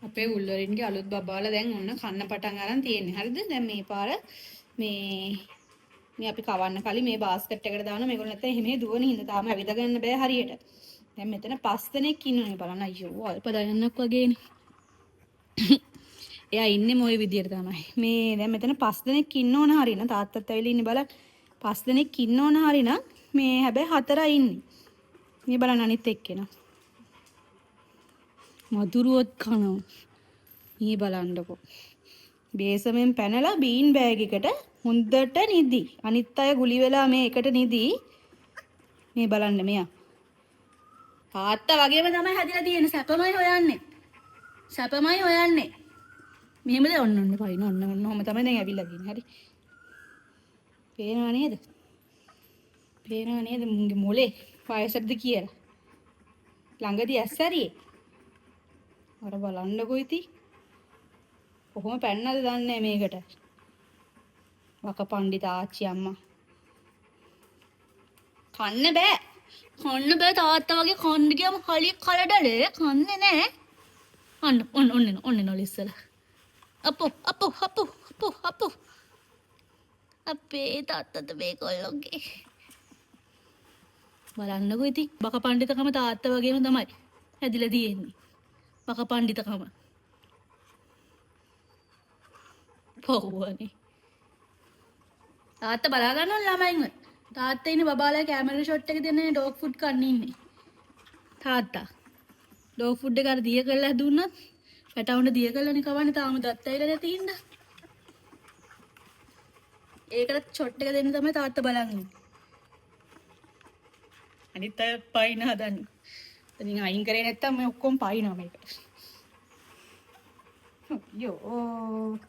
අපේ උල්වරින්ගේ අලුත් බබාලා දැන් ඔන්න කන්න පටන් අරන් තියෙන්නේ. හරිද? දැන් මේ පාර මේ අපි කවන්න කලින් මේ බාස්කට් එකට දානවා. මේගොල්ලෝ නැත්තම් එහෙම දුවන හින්දා තාම ඇවිද ගන්න බෑ හරියට. දැන් මෙතන 5 දෙනෙක් ඉන්නවනේ බලන්න. අයියෝ අල්ප දයන්නක් වගේනේ. එයා ඉන්නේ මොයි විදියට තමයි. මේ දැන් මෙතන 5 දෙනෙක් ඉන්න ඕන හරින තාත්තත් ඇවිල්ලා ඉන්නේ බලන්න. 5 දෙනෙක් ඉන්න ඕන හරින මේ හැබැයි 4යි ඉන්නේ. මේ බලන්න අනිත් එක්කෙනා. මදුරුවත් කනවා. මේ බලන්නකො. බේසමෙන් පැනලා බීන් බෑග් එකට හොඳට නිදි. අනිත් අය ගුලි වෙලා මේ එකට නිදි. මේ බලන්න මෙයා. තාත්තා වගේම තමයි හැදිලා තියෙන්නේ. සැපමයි හොයන්නේ. සැපමයි හොයන්නේ. මෙහෙමද ඔන්න ඔන්න පයින් ඔන්න ඔහොම තමයි දැන් ඇවිල්ලා ගින්නේ. හරි. පේනව නේද? පේනව නේද මුන්ගේ මොලේ වයසටද කියලා. ළඟදී ඇස්සරියේ. අර බලන්නකො ඉතින්. කොහොම පැන්නද දන්නේ මේකට. වකපණ්ඩිත ආච්චි අම්මා. කන්න බෑ. කන්න බෑ තාත්තා වගේ කන්න ගියම හලිය කලඩලේ කන්නේ නෑ. ඔන්න නොලිස්සල. අපෝ අපේ තාත්තට මේගොල්ලෝගේ. බලන්නකෝ ඉතින් වකපණ්ඩිතකම තාත්තා වගේම තමයි හැදිලා තියෙන්නේ. වකපණ්ඩිතකම. පොව්වනේ. තාත්තා බලා ගන්නවල ළමයින්ව. තාත්තා ඉන්නේ බබාලා කැමරා ෂොට් එක දෙන්නේ ඩොග් ෆුඩ් කන්න ඉන්නේ. තාත්තා. ඩොග් ෆුඩ් එක අර දිය කරලා දුන්නත් පැටවුන දිය කරලානේ කවන්නේ තාම දත් ඇවිල්ලා නැති හින්දා. ඒකට ෂොට් එක දෙන්න තමයි තාත්තා බලන් ඉන්නේ. අනිත් අය පයින් හදන්නේ. ඉතින් අයින් කරේ නැත්තම් මේ ඔක්කොම පයින්නවා මේක. යෝ